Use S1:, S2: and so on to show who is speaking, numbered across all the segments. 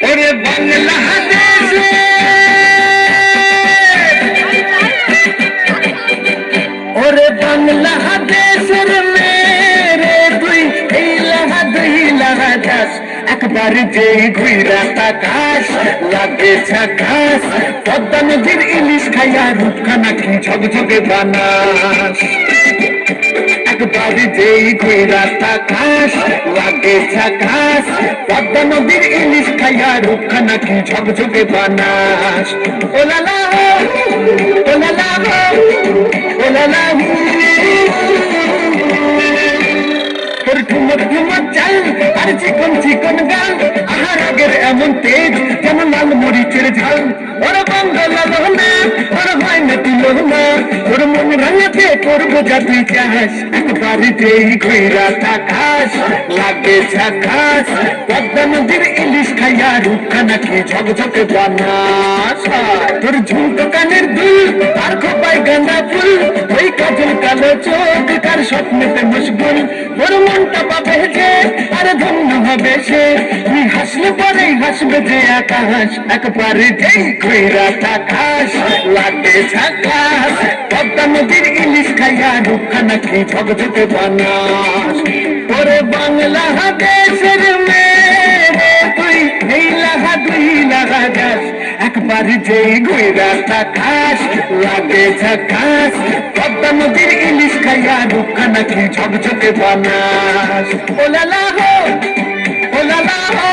S1: ওরে বাংলাদেশে ওরে বাংলাদেশের মেরে তুই এই লাহা দুই লাহা যাস একবার যে ঘুইরা তাকাস লাগে ঝাকাস পদ্মা নদীর ইলিশ খাইয়া রূপখানা কি ঝকঝকে বানাস একবার যেই ঘুইরা তাকাস লাগে ঝাকাস পদ্মা নদীর ইলিশ খাইয়া রূপখানা কি ঝকঝকে বানাস ওলালা ওলালা ওলালা তোর ঠুমক ঠুমক চাল আর চিকন চিকন গাল আহার আগের এমন তেজ যেন লাল মরিচের ঝাল ওর বাংলা লোহনা ওর হয় না তুলনা ওর মন রাঙাতে করবো যা তুই চাস একবার যেই ঘুইরা তাকাস লাগে ঝাকাস পদ্মা নদীর ইলিশ খাইয়া রূপখানা কি ঝকঝকে বানাস তোর ঝুমকো কানের দুল আর খোপায় গাঁদা ফুল ওই কাজল কালো চোখ কার স্বপ্নেতে মশগুল ওর মনটা পাবে যে আর ধন্য হবে সে তুই হাসলে পরেই হাসবে যে আকাশ একবারে যেই ঘুইরা তাকাস লাগে ঝাকাস পদ্মা নদীর ইলিশ খাইয়া রূপখানা কি ঝকঝকে বানাস ওরে বাংলাদেশের মেয়ে তুই এই লাহা দুই লাহা যাস একবার যেই ঘুইরা তাকাস লাগে ঝাকাস পদ্মা নদীর ইলিশ খাইয়া রূপখানা কি ঝকঝকে বানাস ওলালা হো ওলালা হো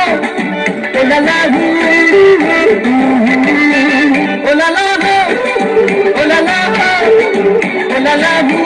S1: ওলালা হো ওলালা হো ওলালা হো ওলালা হো